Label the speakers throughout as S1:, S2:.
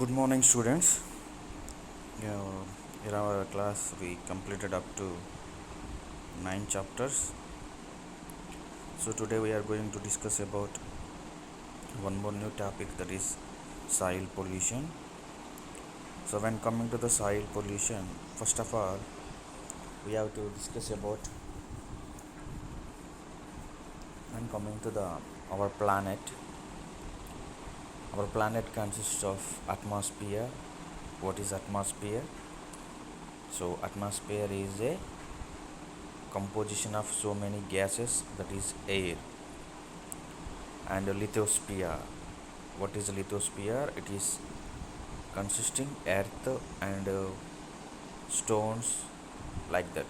S1: Good morning, students. In our class, we completed up to 9 chapters. So today we are going to discuss about one more new topic, that is soil pollution. So when coming to the soil pollution, first of all, we have to discuss about when coming to the our planet. Our planet consists of atmosphere. What is atmosphere? So atmosphere is a composition of so many gases, that is air. And a lithosphere. What is a lithosphere? It is consisting earth and stones, like that.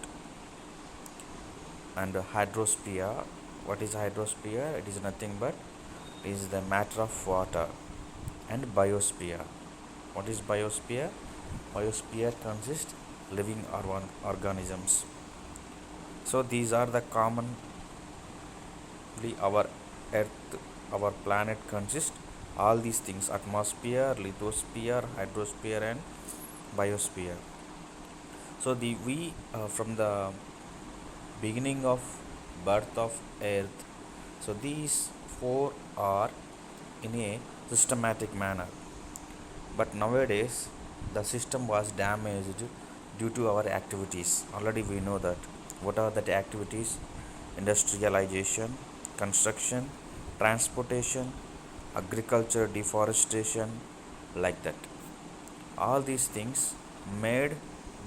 S1: And hydrosphere. What is hydrosphere? It is nothing but it is the matter of water. And biosphere. What is biosphere? Biosphere consists living organisms. So these are the commonly our earth, our planet consists all these things: atmosphere, lithosphere, hydrosphere, and biosphere. So the we from the beginning of birth of earth, so these four are in a systematic manner. But nowadays the system was damaged due to our activities. Already we know that. What are the activities? Industrialization, construction, transportation, agriculture, deforestation, like that. All these things made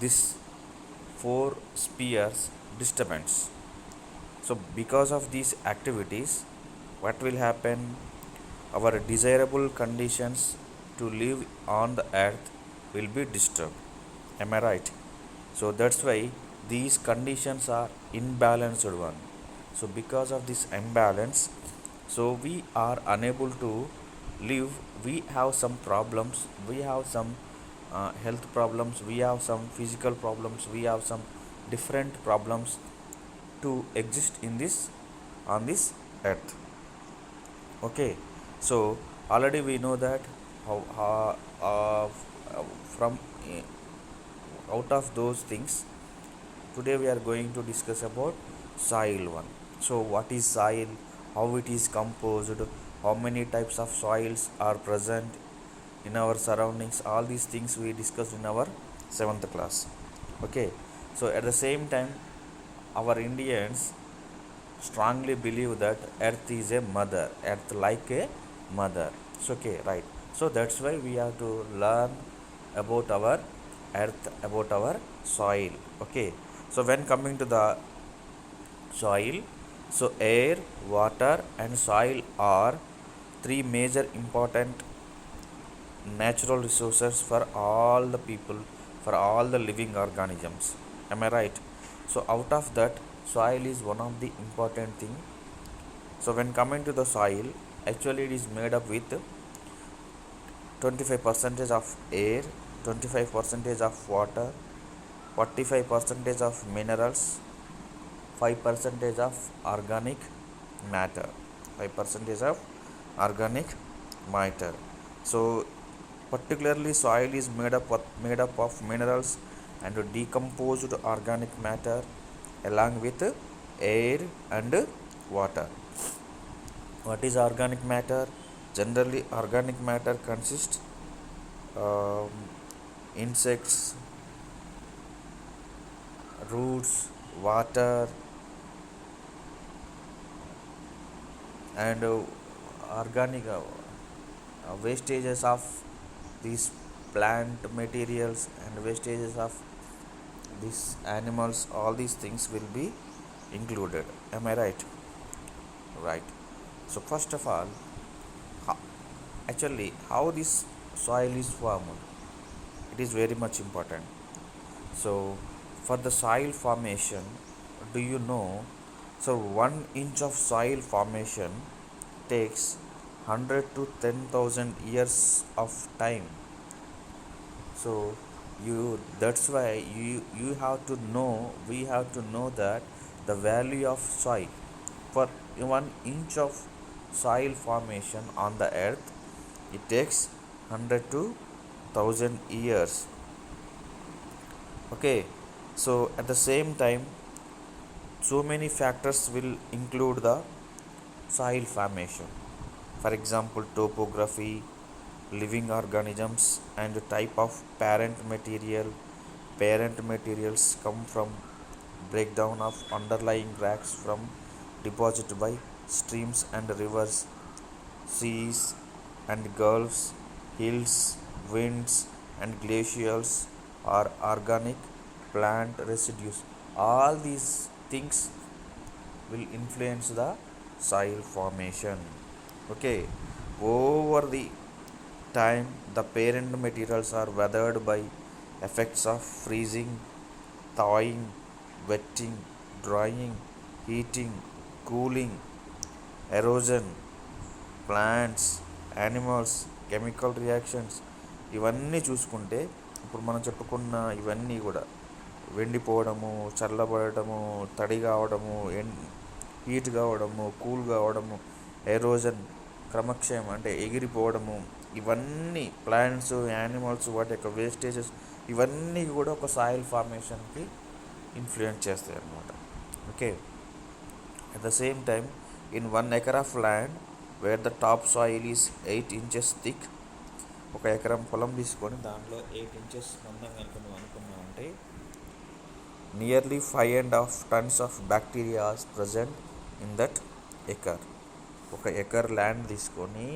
S1: this four spheres disturbance. So because of these activities, what will happen? Our desirable conditions to live on the earth will be disturbed. Am I right? So that's why these conditions are imbalanced one. So because of this imbalance, so we are unable to live. We have some problems. We have some health problems. We have some physical problems. We have some different problems to exist in this on this earth. Okay, so already we know that how from out of those things, today we are going to discuss about soil one. So what is soil? How it is composed? How many types of soils are present in our surroundings? All these things we discussed in our 7th class. Okay, so at the same time, our Indians strongly believe that earth is a mother, earth like a mother. So okay, right. So that's why we have to learn about our earth, about our soil. Okay, so when coming to the soil, so air, water, and soil are three major important natural resources for all the people, for all the living organisms. Am I right? So out of that, soil is one of the important thing. So when coming to the soil, actually it is made up with 25% of air, 25% of water, 45% of minerals, 5% of organic matter. 5% of organic matter. So particularly soil is made up of minerals and decomposed organic matter along with air and water. What is organic matter? Generally organic matter consists um, insects, roots, water, and organic wastages of these plant materials and wastages of these animals. All these things will be included. Am I right? Right. So first of all, ho- actually how this soil is formed, it is very much important. So for the soil formation, do you know, so 1 inch of soil formation takes 100 to 10,000 years of time. So that's why you have to know, we have to know that the value of soil. For 1 inch of soil formation on the earth, it takes 100 to thousand years. Okay, so at the same time, so many factors will include the soil formation. For example, topography, living organisms, and type of parent material. Parent materials come from breakdown of underlying rocks from deposited by streams and rivers, seas and gulfs, hills, winds, and glaciers are organic plant residues. All these things will influence the soil formation. Okay, over the time, the parent materials are weathered by effects of freezing, thawing, wetting, drying, heating, cooling, erosion, plants, animals, chemical reactions. ఇవన్నీ చూసుకుంటే ఇప్పుడు మనం చెప్పుకున్న ఇవన్నీ కూడా వెండిపోవడము, చల్లబడటము, తడి కావడము, heat కావడము, కూల్ కావడము, ఎరోజన్, క్రమక్షయం అంటే ఎగిరిపోవడము, ఇవన్నీ ప్లాంట్స్, యానిమల్స్, వాటి యొక్క వేస్టేజెస్, ఇవన్నీ కూడా ఒక సాయిల్ ఫార్మేషన్కి ఇన్ఫ్లుయెన్స్ చేస్తాయి అన్నమాట. Okay, at the same time in 1 acre of land where the top soil is 8 inches thick, ఒక ఎకరం పొలం తీసుకొని దాంట్లో 8 inches మందం కనుక నువ్వు అనుకున్నావంటే nearly 5.5 tons of bacteria are present in that acre. ఒక ఎకర్ ల్యాండ్ తీసుకొని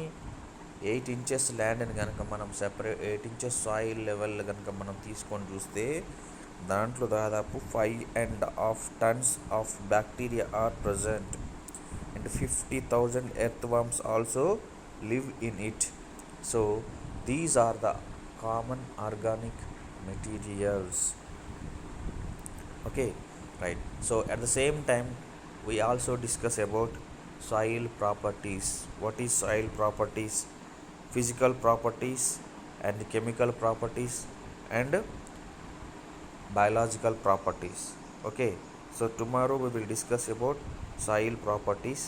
S1: 8 inches ల్యాండ్ని కనుక మనం 8 inches సాయిల్ లెవెల్ కనుక మనం తీసుకొని చూస్తే దాంట్లో దాదాపు 5.5 tons of bacteria are present and 50,000 earthworms also live in it. So these are the common organic materials. Okay, right. So at the same time we also discuss about soil properties. What is soil properties? Physical properties and chemical properties and biological properties. Okay, so tomorrow we will discuss about soil properties.